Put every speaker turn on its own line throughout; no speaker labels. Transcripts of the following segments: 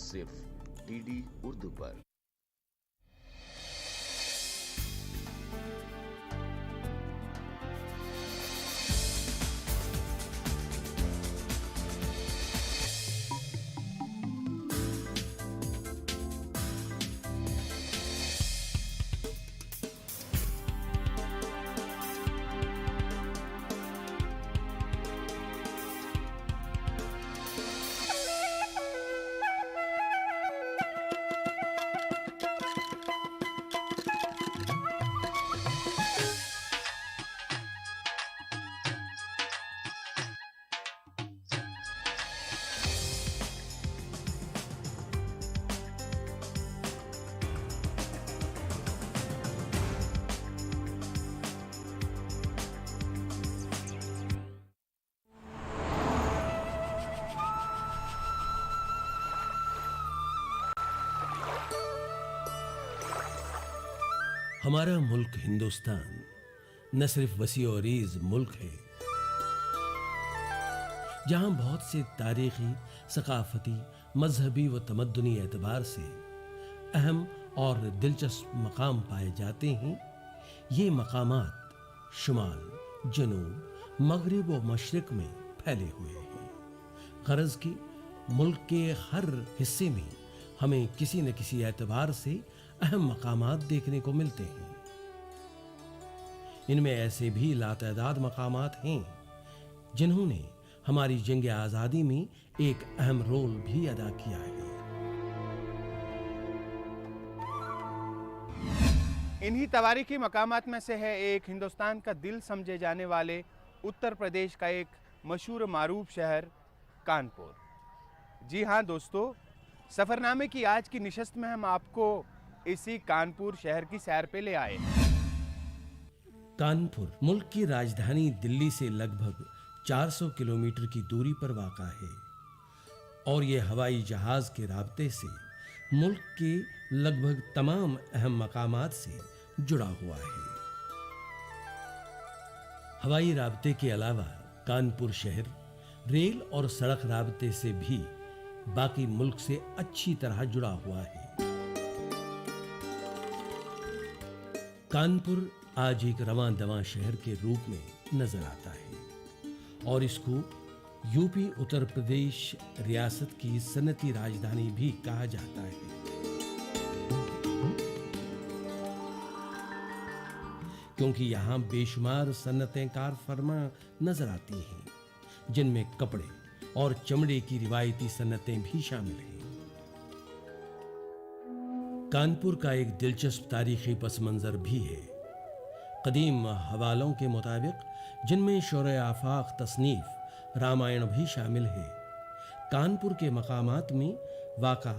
सिर्फ डीडी उर्दू पर।
हमारा मुल्क हिंदुस्तान न सिर्फ वसी और अरीज मुल्क है जहां बहुत से तारीखी, सकाफती, मजहबी व तमद्दुनी एतबार से अहम और दिलचस्प मकाम पाए जाते हैं। ये मकामात शुमाल, जनूब, मगरिब व मशरिक में फैले हुए हैं। गरज कि मुल्क के हर हिस्से में हमें किसी न किसी एतबार से अहम मकामात देखने को मिलते हैं। इनमें ऐसे भी लातादाद मकामात हैं जिन्होंने हमारी जंग आजादी में एक अहम रोल भी अदा किया है।
इन्हीं तवारीखी मकामात में से है एक हिंदुस्तान का दिल समझे जाने वाले उत्तर प्रदेश का एक मशहूर मारूफ शहर कानपुर। जी हाँ दोस्तों, सफरनामे की आज की निशस्त में हम आपको इसी कानपुर शहर की सैर पे ले आए।
कानपुर मुल्क की राजधानी दिल्ली से लगभग 400 किलोमीटर की दूरी पर वाक़ा है और ये हवाई जहाज के राब्ते से मुल्क के लगभग तमाम अहम मकामात से जुड़ा हुआ है। हवाई राब्ते के अलावा कानपुर शहर रेल और सड़क राब्ते से भी बाकी मुल्क से अच्छी तरह जुड़ा हुआ है। कानपुर आज एक रवां दवां शहर के रूप में नजर आता है और इसको यूपी उत्तर प्रदेश रियासत की सनती राजधानी भी कहा जाता है। क्योंकि यहां बेशुमार सन्नतें कार फरमा नजर आती हैं, जिनमें कपड़े और चमड़े की रिवायती सन्नतें भी शामिल हैं। कानपुर का एक दिलचस्प तारीखी पस मंजर भी है। कदीम हवालों के मुताबिक, जिनमें शोरे आफाक तसनीफ रामायण भी शामिल है, कानपुर के मकामात में वाक़ा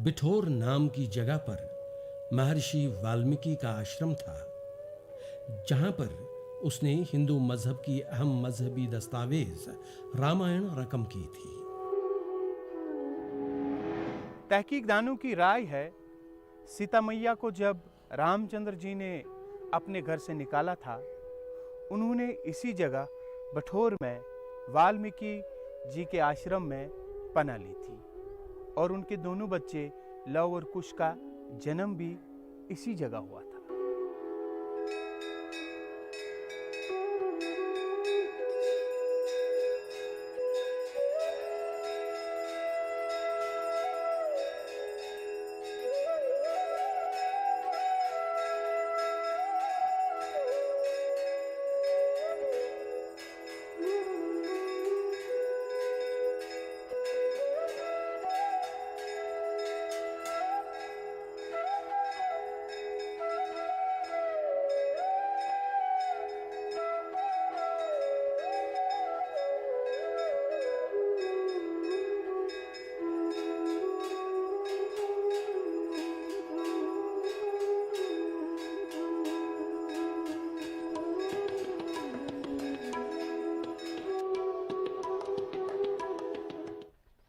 बिठोर नाम की जगह पर महर्षि वाल्मीकि का आश्रम था, जहां पर उसने हिंदू मजहब की अहम मजहबी दस्तावेज रामायण रकम की थी।
तहकीकदानों की राय है, सीता मैया को जब रामचंद्र जी ने अपने घर से निकाला था, उन्होंने इसी जगह बठोर में वाल्मीकि जी के आश्रम में पनाह ली थी और उनके दोनों बच्चे लव और कुश का जन्म भी इसी जगह हुआ था।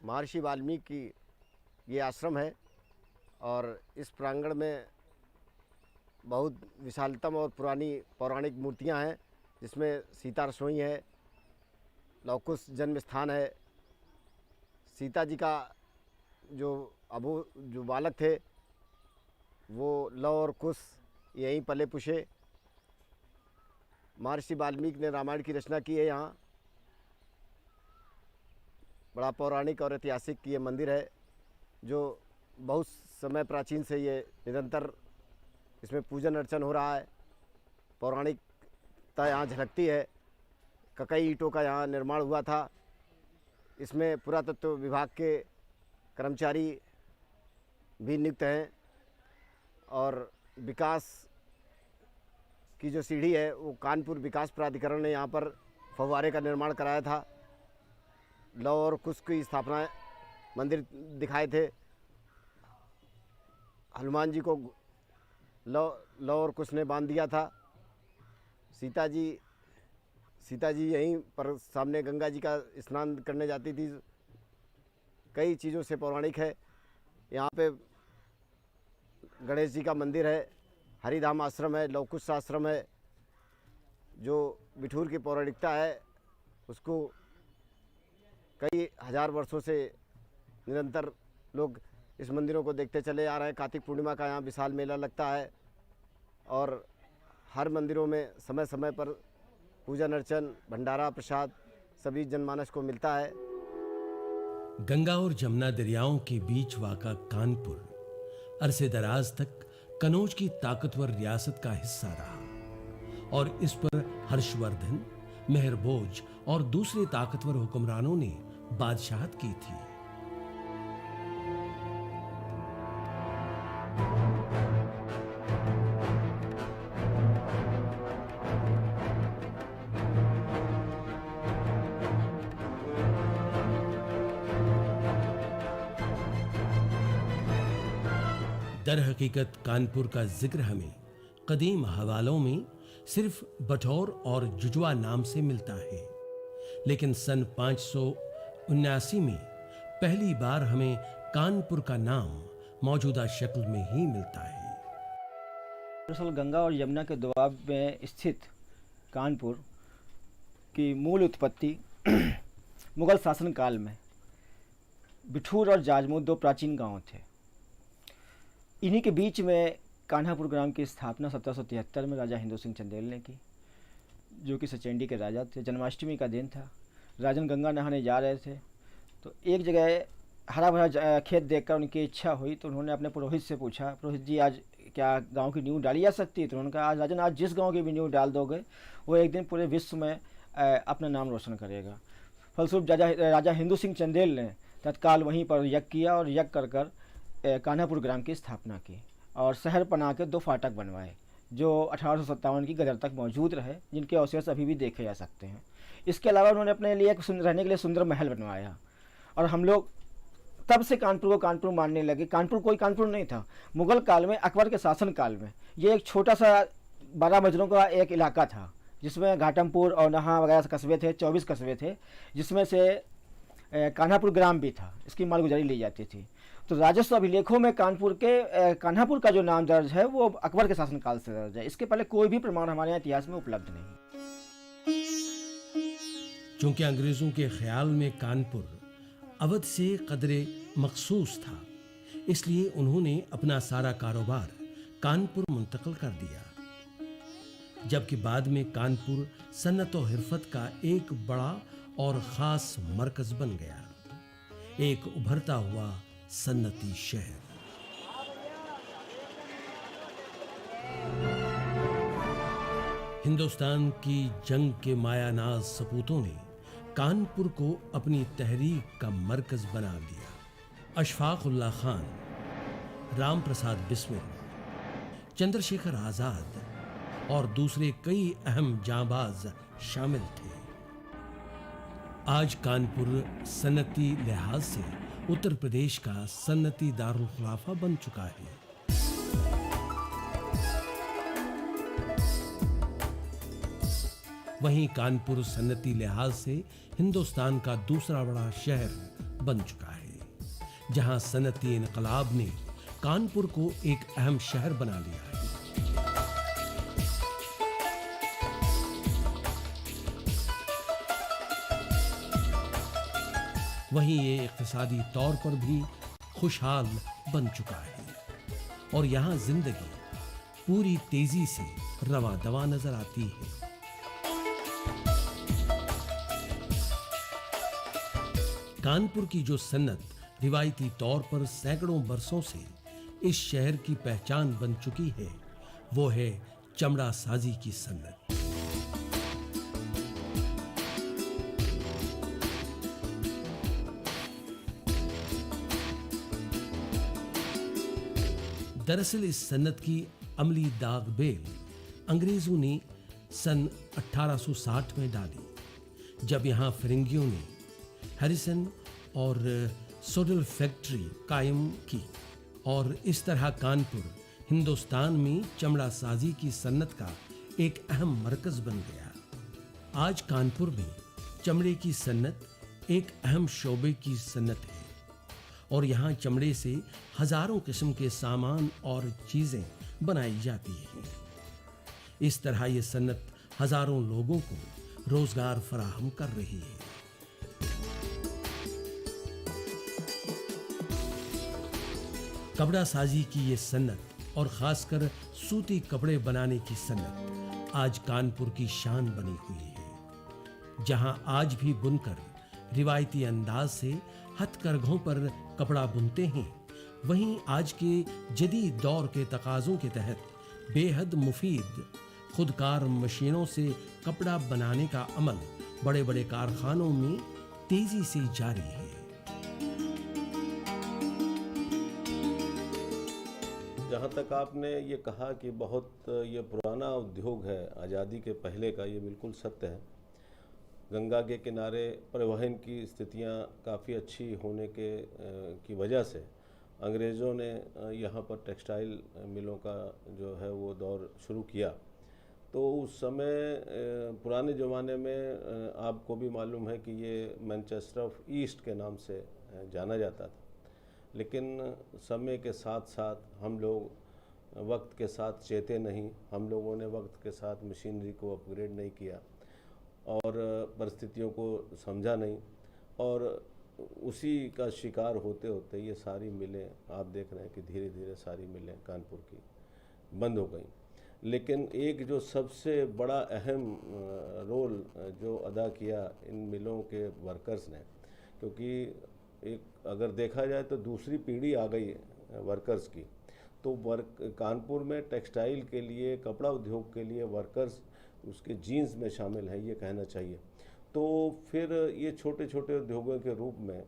महर्षि वाल्मीकि ये आश्रम है और इस प्रांगण में बहुत विशालतम और पुरानी पौराणिक मूर्तियां हैं, जिसमें सीता रसोई है, लव कुश जन्म स्थान है, सीता जी का जो अबू जो बालक थे वो लव और कुश यहीं पले पुषे। महर्षि वाल्मीकि ने रामायण की रचना की है। यहाँ बड़ा पौराणिक और ऐतिहासिक ये मंदिर है जो बहुत समय प्राचीन से ये निरंतर इसमें पूजन अर्चन हो रहा है। पौराणिकता यहाँ झलकती है। कई ईंटों का यहाँ निर्माण हुआ था। इसमें पुरातत्व विभाग के कर्मचारी भी नियुक्त हैं और विकास की जो सीढ़ी है वो कानपुर विकास प्राधिकरण ने यहाँ पर फव्वारे का निर्माण कराया था। लव और कुश की स्थापना मंदिर दिखाए थे। हनुमान जी को लव और कुश ने बांध दिया था। सीता जी यहीं पर सामने गंगा जी का स्नान करने जाती थी। कई चीज़ों से पौराणिक है। यहाँ पे गणेश जी का मंदिर है, हरिधाम आश्रम है, लवकुश आश्रम है। जो बिठूर की पौराणिकता है उसको कई हजार वर्षों से निरंतर लोग इस मंदिरों को देखते चले आ रहे हैं। कार्तिक पूर्णिमा का यहाँ विशाल मेला लगता है और हर मंदिरों में समय समय पर पूजन अर्चन, भंडारा, प्रसाद सभी जनमानस को मिलता है।
गंगा और जमुना दरियाओं के बीच वाक़ा कानपुर अरसे दराज तक कनौज की ताकतवर रियासत का हिस्सा रहा और इस पर हर्षवर्धन, मेहरभोज और दूसरे ताकतवर हुक्मरानों ने बादशाहत की थी। दर हकीकत कानपुर का जिक्र हमें कदीम हवालों में सिर्फ बठौर और जुजवा नाम से मिलता है, लेकिन सन 579 में पहली बार हमें कानपुर का नाम मौजूदा शक्ल में ही मिलता है।
दरअसल गंगा और यमुना के दोआब में स्थित कानपुर की मूल उत्पत्ति मुगल शासन काल में बिठूर और जाजमऊ दो प्राचीन गांव थे। इन्हीं के बीच में कान्हापुर ग्राम की स्थापना 1773 में राजा हिंदू सिंह चंदेल ने की, जो कि सचेंडी के राजा थे। जन्माष्टमी का दिन था। राजन गंगा नहाने जा रहे थे तो एक जगह हरा भरा खेत देखकर उनकी इच्छा हुई तो उन्होंने अपने पुरोहित से पूछा, पुरोहित जी आज क्या गांव की नींव डाली जा सकती है? तो उन्होंने कहा आज राजन, आज जिस गांव की भी नींव डाल दोगे वो एक दिन पूरे विश्व में अपना नाम रोशन करेगा। फलस्वरूप राजा हिंदू सिंह चंदेल ने तत्काल वहीं पर यज्ञ किया और यज्ञ कर कर कान्हापुर ग्राम की स्थापना की और शहर बना के 2 फाटक बनवाए जो 1857 की गदर तक मौजूद रहे, जिनके अवशेष अभी भी देखे जा सकते हैं। इसके अलावा उन्होंने अपने लिए रहने के लिए सुंदर महल बनवाया और हम लोग तब से कानपुर को कानपुर मानने लगे। कानपुर कोई कानपुर नहीं था। मुगल काल में, अकबर के शासन काल में ये एक छोटा सा 12 मजरों का एक इलाका था जिसमें घाटमपुर और नहा वगैरह कस्बे थे, 24 कस्बे थे, जिसमें से कान्हापुर ग्राम भी था। इसकी मालगुजारी ली जाती थी। तो राजस्व अभिलेखों में कानपुर के कान्हापुर का जो नाम दर्ज है वो अकबर के शासनकाल से दर्ज है। इसके पहले कोई भी प्रमाण हमारे यहाँ इतिहास में उपलब्ध नहीं।
चूंकि अंग्रेजों के ख्याल में कानपुर अवध से कदरे मखसूस था, इसलिए उन्होंने अपना सारा कारोबार कानपुर मुंतकिल कर दिया, जबकि बाद में कानपुर सन्नत और हिरफत का एक बड़ा और ख़ास मरकज़ बन गया, एक उभरता हुआ सन्नती शहर। हिंदुस्तान की जंग के मायानाज सपूतों ने कानपुर को अपनी तहरीक का मरकज बना लिया। अशफाक उल्लाह खान, राम प्रसाद बिस्मिल, चंद्रशेखर आजाद और दूसरे कई अहम जांबाज शामिल थे। आज कानपुर सन्नती लिहाज से उत्तर प्रदेश का सन्नती दारुल खुलाफा बन चुका है। वहीं कानपुर सन्नती लिहाज से हिंदुस्तान का दूसरा बड़ा शहर बन चुका है, जहां सन्नती इनकलाब ने कानपुर को एक अहम शहर बना लिया है। वहीं ये इक्तिसादी तौर पर भी खुशहाल बन चुका है और यहाँ जिंदगी पूरी तेजी से रवा दवा नजर आती है। कानपुर की जो सन्नत रिवायती तौर पर सैकड़ों बरसों से इस शहर की पहचान बन चुकी है, वो है चमड़ा साजी की सन्नत। दरअसल इस सन्नत की अमली दाग बेल अंग्रेजों ने सन 1860 में डाली, जब यहां फिरंगियों ने हैरिसन और सोडल फैक्ट्री कायम की और इस तरह कानपुर हिंदुस्तान में चमड़ा साजी की सन्नत का एक अहम मरकज बन गया। आज कानपुर में चमड़े की सन्नत एक अहम शोबे की सन्नत है और यहाँ चमड़े से हजारों किस्म के सामान और चीजें बनाई जाती हैं। इस तरह ये सन्नत हजारों लोगों को रोजगार फराहम कर रही है। कपड़ा साजी की ये सन्नत और खासकर सूती कपड़े बनाने की सन्नत आज कानपुर की शान बनी हुई है, जहां आज भी बुनकर रिवायती अंदाज से हथकरघों पर कपड़ा बुनते हैं। वहीं आज के जदीद दौर के तकाज़ों के तहत बेहद मुफीद खुदकार मशीनों से कपड़ा बनाने का अमल बड़े बड़े कारखानों में तेजी से जारी है।
जहाँ तक आपने ये कहा कि बहुत ये पुराना उद्योग है आज़ादी के पहले का, ये बिल्कुल सत्य है। गंगा के किनारे परिवहन की स्थितियाँ काफ़ी अच्छी होने की वजह से अंग्रेज़ों ने यहाँ पर टेक्सटाइल मिलों का जो है वो दौर शुरू किया। तो उस समय पुराने ज़माने में आपको भी मालूम है कि ये मैनचेस्टर ऑफ ईस्ट के नाम से जाना जाता था, लेकिन समय के साथ साथ हम लोग वक्त के साथ चेते नहीं, हम लोगों ने वक्त के साथ मशीनरी को अपग्रेड नहीं किया और परिस्थितियों को समझा नहीं, और उसी का शिकार होते होते ये सारी मिलें आप देख रहे हैं कि धीरे धीरे सारी मिलें कानपुर की बंद हो गई। लेकिन एक जो सबसे बड़ा अहम रोल जो अदा किया इन मिलों के वर्कर्स ने, क्योंकि एक अगर देखा जाए तो दूसरी पीढ़ी आ गई है वर्कर्स की, तो कानपुर में टेक्सटाइल के लिए, कपड़ा उद्योग के लिए वर्कर्स उसके जीन्स में शामिल है, ये कहना चाहिए। तो फिर ये छोटे छोटे उद्योगों के रूप में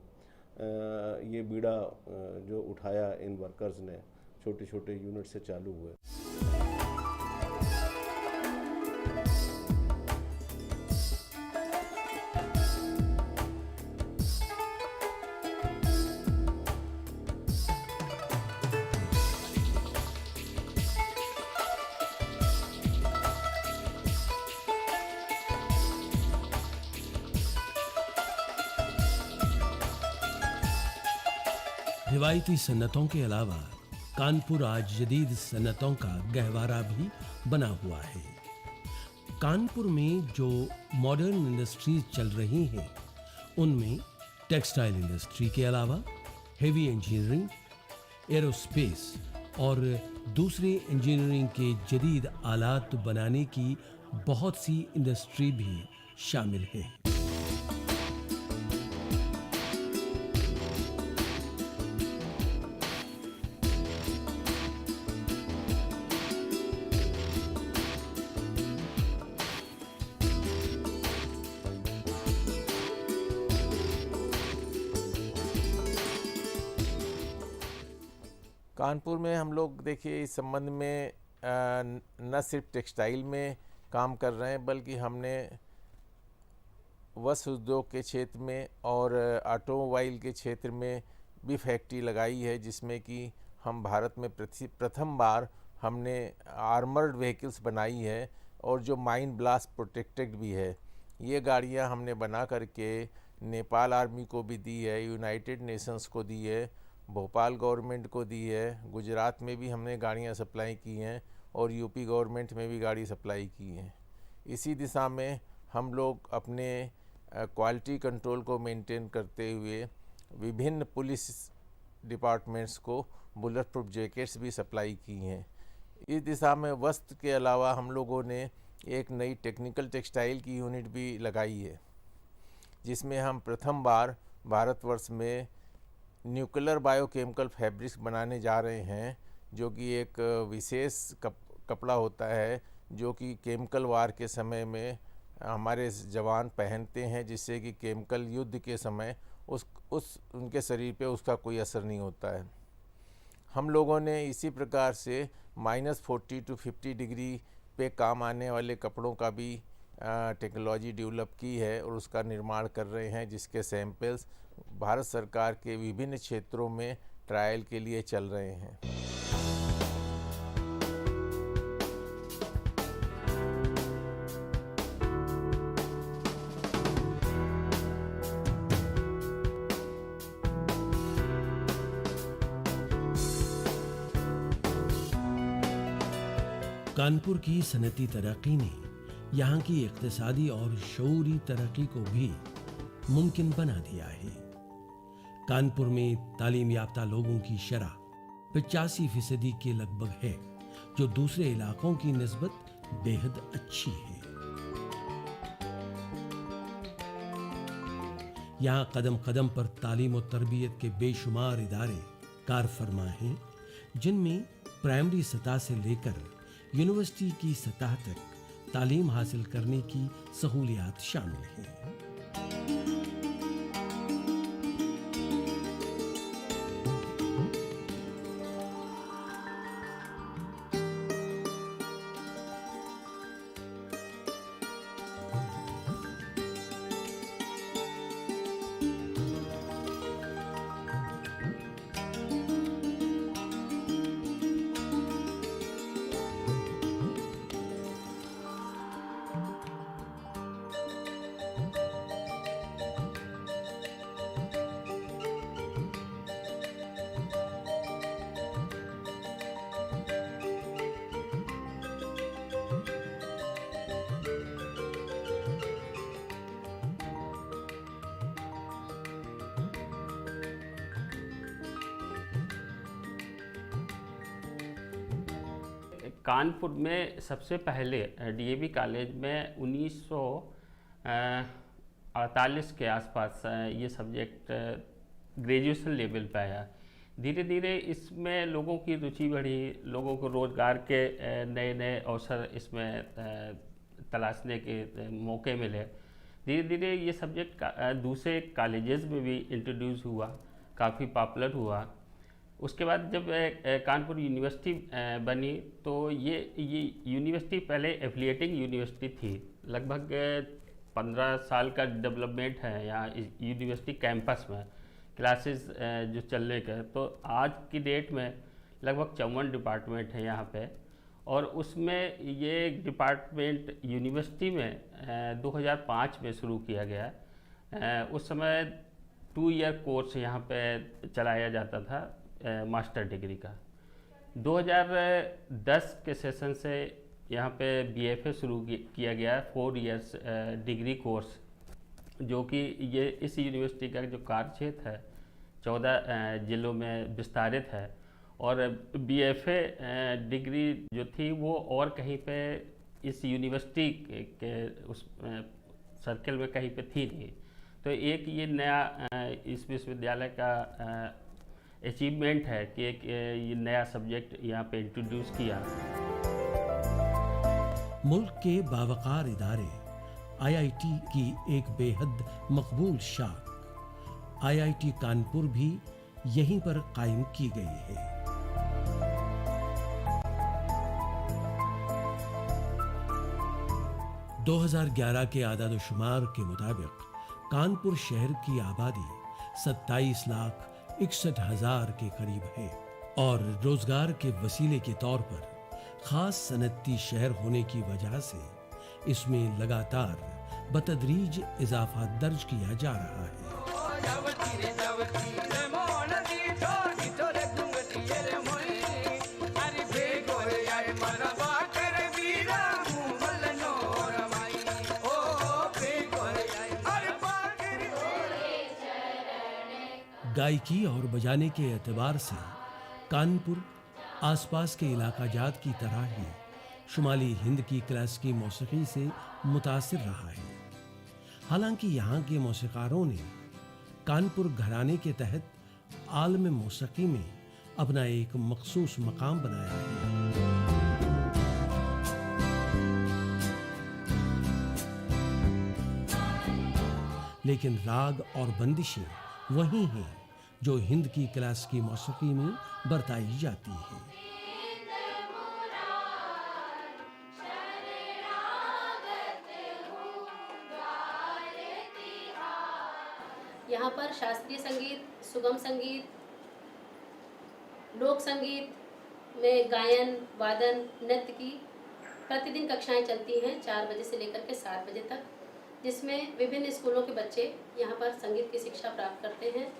ये बीड़ा जो उठाया इन वर्कर्स ने, छोटे छोटे यूनिट से चालू हुए।
रिवायती सन्नतों के अलावा कानपुर आज जदीद सन्नतों का गहवारा भी बना हुआ है। कानपुर में जो मॉडर्न इंडस्ट्रीज चल रही हैं, उनमें टेक्सटाइल इंडस्ट्री के अलावा हेवी इंजीनियरिंग, एरोस्पेस और दूसरे इंजीनियरिंग के जदीद आलात बनाने की बहुत सी इंडस्ट्री भी शामिल है।
कानपुर में हम लोग देखिए इस संबंध में न सिर्फ टेक्सटाइल में काम कर रहे हैं, बल्कि हमने वस्त्र उद्योग के क्षेत्र में और ऑटोमोबाइल के क्षेत्र में भी फैक्ट्री लगाई है, जिसमें कि हम भारत में प्रथम बार हमने आर्मर्ड व्हीकल्स बनाई है और जो माइन ब्लास्ट प्रोटेक्टेड भी है। ये गाड़ियां हमने बना करके नेपाल आर्मी को भी दी है, यूनाइटेड नेशंस को दी है, भोपाल गवर्नमेंट को दी है, गुजरात में भी हमने गाड़ियां सप्लाई की हैं और यूपी गवर्नमेंट में भी गाड़ी सप्लाई की हैं। इसी दिशा में हम लोग अपने क्वालिटी कंट्रोल को मेंटेन करते हुए विभिन्न पुलिस डिपार्टमेंट्स को बुलेट प्रूफ जैकेट्स भी सप्लाई की हैं। इस दिशा में वस्त्र के अलावा हम लोगों ने एक नई टेक्निकल टेक्सटाइल की यूनिट भी लगाई है, जिसमें हम प्रथम बार भारतवर्ष में न्यूक्लियर बायोकेमिकल फैब्रिक्स बनाने जा रहे हैं, जो कि एक विशेष कपड़ा होता है जो कि केमिकल वार के समय में हमारे जवान पहनते हैं, जिससे कि केमिकल युद्ध के समय उनके शरीर पे उसका कोई असर नहीं होता है। हम लोगों ने इसी प्रकार से -40 to 50 डिग्री पे काम आने वाले कपड़ों का भी टेक्नोलॉजी डेवलप की है और उसका निर्माण कर रहे हैं, जिसके सैंपल्स भारत सरकार के विभिन्न क्षेत्रों में ट्रायल के लिए चल रहे हैं।
कानपुर की सनती तरक्की ने यहाँ की इक्तिसादी और शऊरी तरक्की को भी मुमकिन बना दिया है। कानपुर में तालीम याफ्ता लोगों की शरह 85% के लगभग है, जो दूसरे इलाकों की निस्बत बेहद अच्छी है। यहाँ कदम कदम पर तालीम और तरबियत के बेशुमार इदारे कार फरमा हैं, जिनमें प्राइमरी सतह से लेकर यूनिवर्सिटी की सतह तक तालीम हासिल करने की सहूलियात शामिल हैं।
कानपुर में सबसे पहले डीएवी कॉलेज में 1948 के आसपास ये सब्जेक्ट ग्रेजुएशन लेवल पे आया। धीरे धीरे इसमें लोगों की रुचि बढ़ी, लोगों को रोज़गार के नए नए अवसर इसमें तलाशने के मौके मिले। धीरे धीरे ये सब्जेक्ट दूसरे कॉलेजेस में भी इंट्रोड्यूस हुआ, काफ़ी पॉपुलर हुआ। उसके बाद जब कानपुर यूनिवर्सिटी बनी तो ये यूनिवर्सिटी पहले एफिलिएटिंग यूनिवर्सिटी थी। लगभग 15 साल का डेवलपमेंट है यहाँ यूनिवर्सिटी कैंपस में, क्लासेस जो चलने का। तो आज की डेट में लगभग 54 डिपार्टमेंट है यहाँ पे, और उसमें ये डिपार्टमेंट यूनिवर्सिटी में 2005 में शुरू किया गया। उस समय 2 ईयर कोर्स यहाँ पे चलाया जाता था मास्टर डिग्री का। 2010 के सेशन से यहाँ पे बीएफए शुरू किया गया 4 इयर्स डिग्री कोर्स, जो कि ये इस यूनिवर्सिटी का जो कार्यक्षेत्र है 14 जिलों में विस्तारित है। और बीएफए डिग्री जो थी वो और कहीं पे इस यूनिवर्सिटी के उस सर्कल में कहीं पे थी नहीं। तो एक ये नया इस विश्वविद्यालय का अचीवमेंट है कि एक ये नया सब्जेक्ट यहाँ पे इंट्रोड्यूस किया।
मुल्क के बावकार इदारे आईआईटी की एक बेहद मकबूल शाख आईआईटी कानपुर भी यहीं पर कायम की गई है। – 2011 के आदाद-ओ-शुमार के मुताबिक कानपुर शहर की आबादी 27,61,000 के करीब है, और रोजगार के वसीले के तौर पर खास सनती शहर होने की वजह से इसमें लगातार बतदरीज इजाफा दर्ज किया जा रहा है। गायकी और बजाने के एतबार से कानपुर आसपास के इलाका जात की तरह ही शुमाली हिंद की क्लासिकी मौसीकी से मुतासिर रहा है। हालांकि यहाँ के मौसीकारों ने कानपुर घराने के तहत आलम मौसीकी में अपना एक मखसूस मकाम बनाया है। लेकिन राग और बंदिशें वही हैं जो हिंद की क्लासिकी मौसीकी में बरताई जाती है।
यहाँ पर शास्त्रीय संगीत, सुगम संगीत, लोक संगीत में गायन, वादन, नृत्य की प्रतिदिन कक्षाएं चलती हैं 4 बजे से लेकर के 7 बजे तक, जिसमें विभिन्न स्कूलों के बच्चे यहाँ पर संगीत की शिक्षा प्राप्त करते हैं।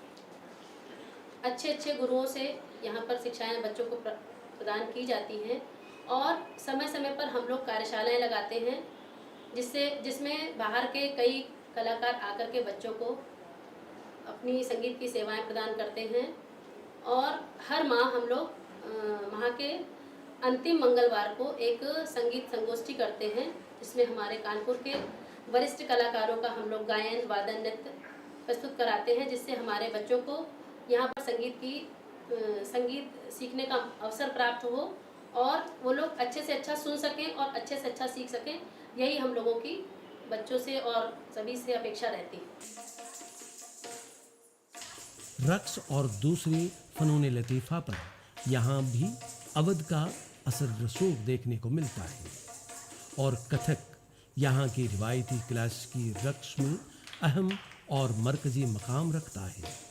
अच्छे अच्छे गुरुओं से यहाँ पर शिक्षाएं बच्चों को प्रदान की जाती हैं और समय समय पर हम लोग कार्यशालाएं लगाते हैं जिसमें बाहर के कई कलाकार आकर के बच्चों को अपनी संगीत की सेवाएं प्रदान करते हैं। और हर माह हम लोग माह के अंतिम मंगलवार को एक संगीत संगोष्ठी करते हैं, जिसमें हमारे कानपुर के वरिष्ठ कलाकारों का हम लोग गायन, वादन, नृत्य प्रस्तुत कराते हैं, जिससे हमारे बच्चों को यहाँ पर संगीत सीखने का अवसर प्राप्त हो और वो लोग अच्छे से अच्छा सुन सकें और अच्छे से अच्छा सीख सकें। यही हम लोगों की बच्चों से और सभी से अपेक्षा रहती है।
रक्स और दूसरे फनून लतीफ़ा पर यहाँ भी अवध का असर रसूख देखने को मिलता है और कथक यहाँ की रिवायती क्लासिकी रक्स में अहम और मरकजी मकाम रखता है।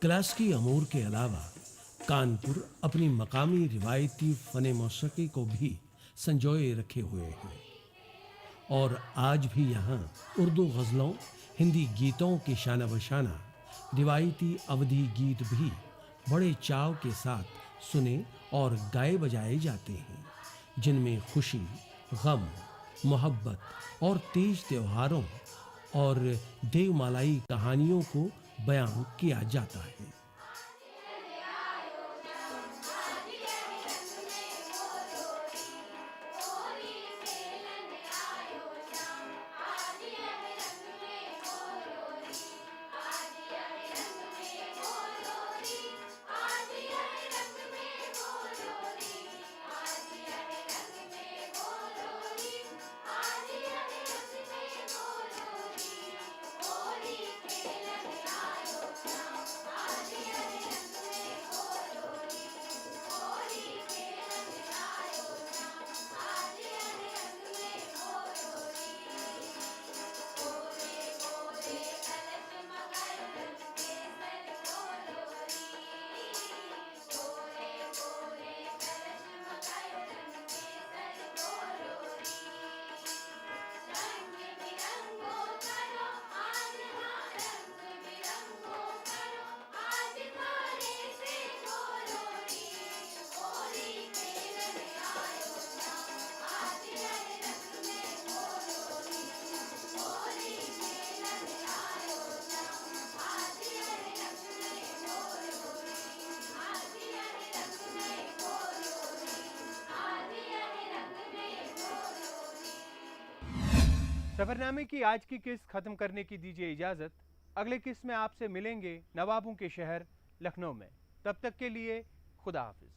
क्लासिकी अमूर के अलावा कानपुर अपनी मकामी रिवायती फने मौसीकी को भी संजोए रखे हुए हैं और आज भी यहाँ उर्दू गज़लों, हिंदी गीतों के शाना बशाना रिवायती अवधी गीत भी बड़े चाव के साथ सुने और गाए बजाए जाते हैं, जिनमें खुशी, गम, मोहब्बत और तीज त्योहारों और देवमालाई कहानियों को बयान किया जाता है।
सफरनामे की आज की किस्त खत्म करने की दीजिए इजाजत। अगले किस्त में आपसे मिलेंगे नवाबों के शहर लखनऊ में। तब तक के लिए खुदा हाफिज।